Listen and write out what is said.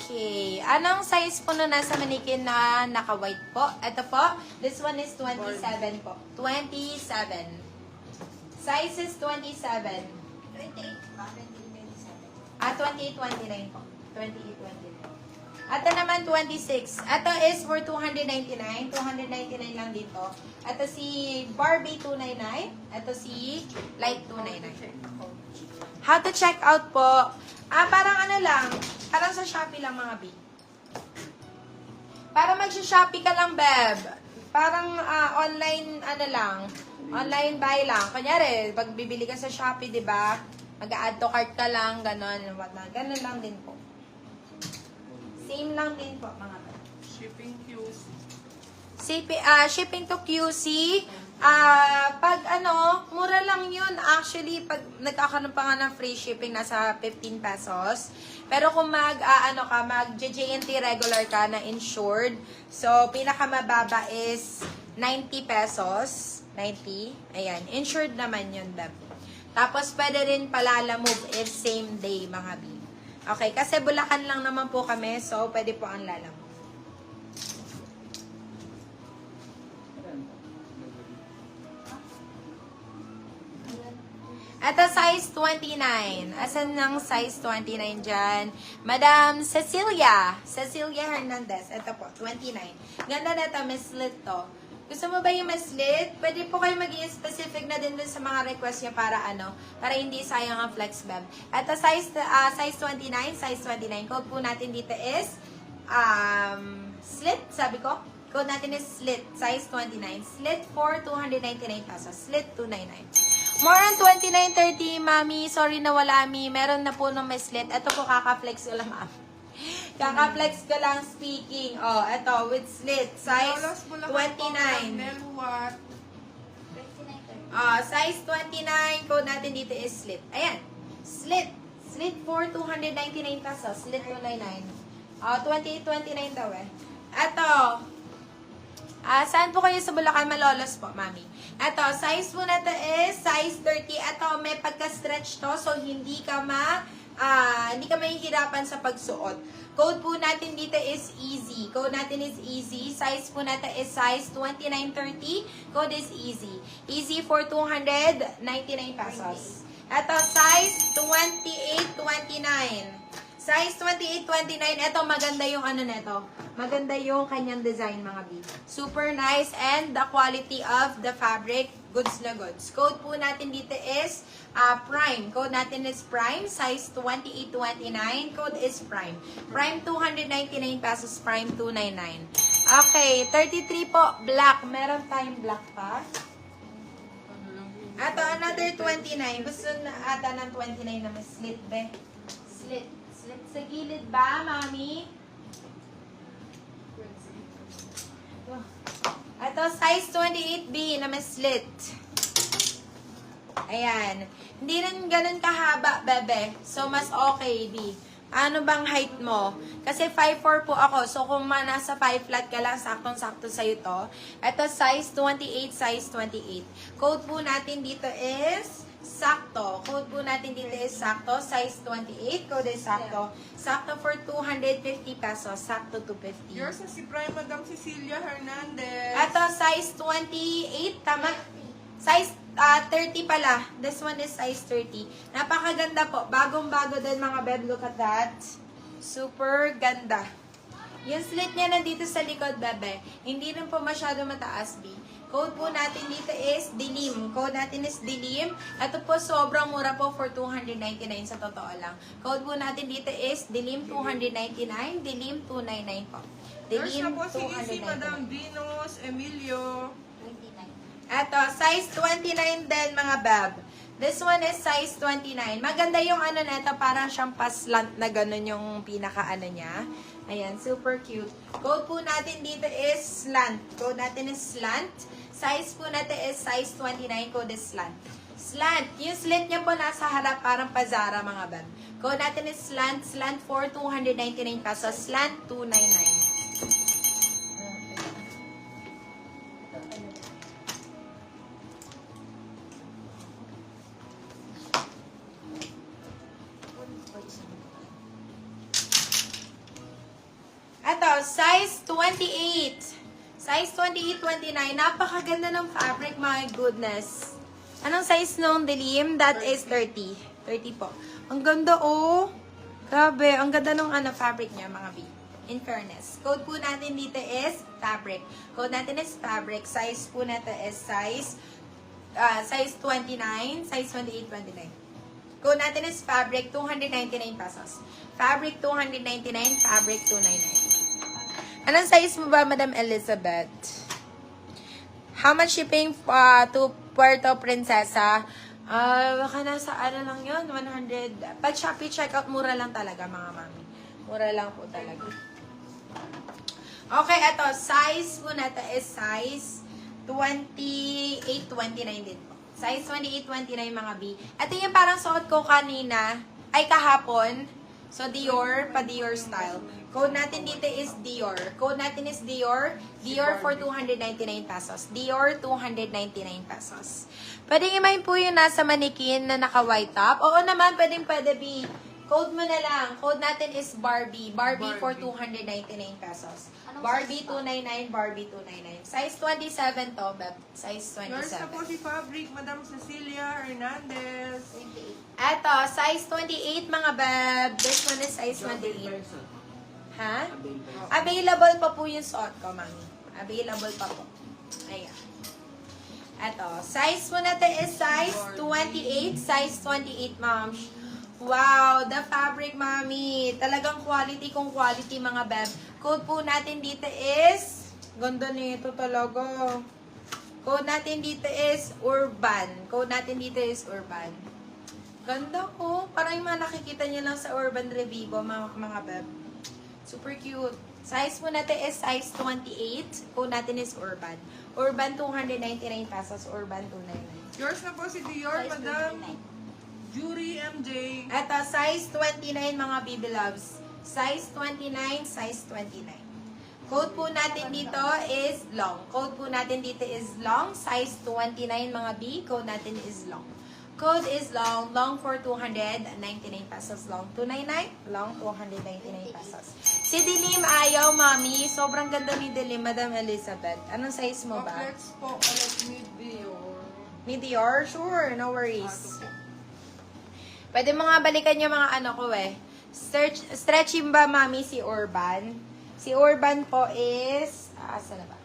Okay. Anong size po na nasa manikin na naka-white po? Ito po. This one is 27 po. 27. Size is 27. 28 ba? 28, 27. 28, 29 po. 28, 29. Ito naman 26. Ito is for 299. 299 lang dito. Ito si Barbie 299. Ito si Light 299. How to check out po? Parang ano lang. Parang sa Shopee lang mga B. Para mag-Shopee ka lang, Beb. Parang online, ano lang. Online buy lang. Kunyari, pag bibili ka sa Shopee, di ba? Mag-add to cart ka lang, ganon. Ganon lang din po. Same lang din po, mga Beb. Shipping QC. Shipping to QC. Pag ano, mura lang yun. Actually, pag nagkakaroon pa nga ng free shipping, nasa 15 pesos. Pero kung mag-JNT regular ka na insured, so, pinakamababa is 90 pesos. 90. Ayan. Insured naman yun, Beb. Tapos, pwede rin palala move if same day, mga B. Okay, kasi Bulacan lang naman po kami, so, pwede po ang lala move. Ito, size 29. Asan ng size 29 dyan? Madam Cecilia. Cecilia Hernandez. Ito po, 29. Ganda na ito, may slit to. Gusto mo ba yung may slit? Pwede po kayo mag-i-specific na din dun sa mga request niya para para hindi sayang ang flex beb. Ito, size 29. Size 29. Code po natin dito is slit, sabi ko. Code natin is slit. Size 29. Slit for 299 pesos. Slit 299. More on 29.30, mami. Sorry na wala, mi. Meron na po nung may slit. Ito po, kaka-flex ko lang, ma'am. Kaka-flex ko lang speaking. Oh, ito, with slit. Size 29. Nelwat. 29, 30. Size 29. Code natin dito is slit. Ayan. Slit. Slit for 299 pesos. Slit 299. 28.29 daw eh. Ito. Saan po kayo sa Bulacan Malolos po, mami? Ito, size po na to is size 30. Ito, may pagka-stretch to, so hindi ka mahihirapan sa pagsuot. Code po natin dito is easy. Code natin is easy. Size po natin is size 2930. Code is easy. Easy for 299 pesos. Ito, size 2829. Size 28-29, ito maganda yung neto. Maganda yung kanyang design, mga B. Super nice and the quality of the fabric, goods na goods. Code po natin dito is Prime. Code natin is Prime, size 28-29. Code is Prime. Prime 299 pesos, Prime 299. Okay, 33 po, black. Meron tayong black pa. Ito, another 29. Gusto na ata ng 29 na may slit, be. Slit. Slit sa gilid ba, mami? Ito, size 28B na may slit. Ayan. Hindi rin ganun kahaba, bebe. So, mas okay, B. Ano bang height mo? Kasi 5'4 po ako. So, kung nasa 5 flat ka lang, saktong-sakto sa'yo to. Ito, size 28, size 28. Code po natin dito is sakto. Code po natin dito is sakto. Size 28. Code is sakto. Sakto for 250 pesos. Sakto 250. Yours na si Prime Madam Cecilia Hernandez. Ito, size 28. Tama? Size 30 pala. This one is size 30. Napakaganda po. Bagong-bago din, mga beb. Look at that. Super ganda. Yung slit niya nandito sa likod, bebe. Hindi rin po masyado mataas, B. Code po natin dito is Dilim. Code natin is Dilim. Ito po sobrang mura po for 299 sa totoo lang. Code po natin dito is Dilim 299. Dilim 299 po. Yours Dilim na po si 299. Madam Venus Emilio. 29. Ito, size 29 din, mga bab. This one is size 29. Maganda yung neto, parang siyang paslant na ganun yung niya. Ayan, super cute. Code po natin dito is slant. Code natin is slant. Size po natin is size 29. Code is slant. Slant. Yung slit niya po nasa harap, parang pazara, mga bab. Code natin is slant. Slant for 299 pesos. Slant 299. size 28. Size 28, 29. Napakaganda ng fabric, my goodness. Anong size nung dilim? That is 30. 30 po. Ang ganda, oh. Grabe, ang ganda nung fabric niya, mga B. In fairness. Code po natin dito is fabric. Code natin is fabric. Size po natin is size 29. Size 28, 29. Code natin is fabric, 299 pesos. Fabric, 299. Fabric, 299. Anong size mo ba, Madam Elizabeth? How much shipping to Puerto Princesa? Baka nasa lang yun, 100. Pag Shopee checkout, mura lang talaga, mga mami. Mura lang po talaga. Okay, eto. Size po natin is size 28, 29 din po. Size 28, 29 mga B. Ito yung parang suot ko kanina, ay kahapon. So, Dior, pa-Dior style. Code natin dito is Dior. Code natin is Dior. Dior for 299 pesos. Dior, 299 pesos. Pwede imahin po yung nasa manikin na naka-white top. Oo naman, pwede B. Code mo na lang. Code natin is Barbie. Barbie for 299 pesos. Barbie 299, Barbie 299. Size 27 to, Beb. Size Yours na po 27. si Fabric, Madam Cecilia Hernandez. 28. Eto, size 28 mga Beb. This one is size 28. Ha? Available pa po yung suot ko, mami. Available pa po. Ayan. Eto, size po natin is size 28. Size 28, ma'am. Wow, the fabric, mami. Talagang quality kung quality, mga Beb. Code po natin dito is, ganda nito talaga. Code natin dito is Urban. Code natin dito is Urban. Ganda ko. Parang yung mga nakikita nyo lang sa Urban Revivo, mga Beb. Super cute. Size po natin is size 28. Code natin is Urban. Urban 299 pesos. Urban 299. Yours na po si Dior, Size Madam 29. Jury MJ. Eto, size 29 mga baby loves. Size 29, size 29. Code po natin dito is long. Code po natin dito is long. Size 29 mga B. Code natin is long. Code is long. Long for 299 pesos. Long 299. Long 299 pesos. Si Dilim ayaw, mami. Sobrang ganda ni Dilim, Madam Elizabeth. Anong size mo ba? Complex po, ulit mid-Dior. Medior? Sure, no worries. Pwede mo nga balikan yung mga ano ko eh. Stretching ba, mami, si Urban? Si Urban po is, saan na ba?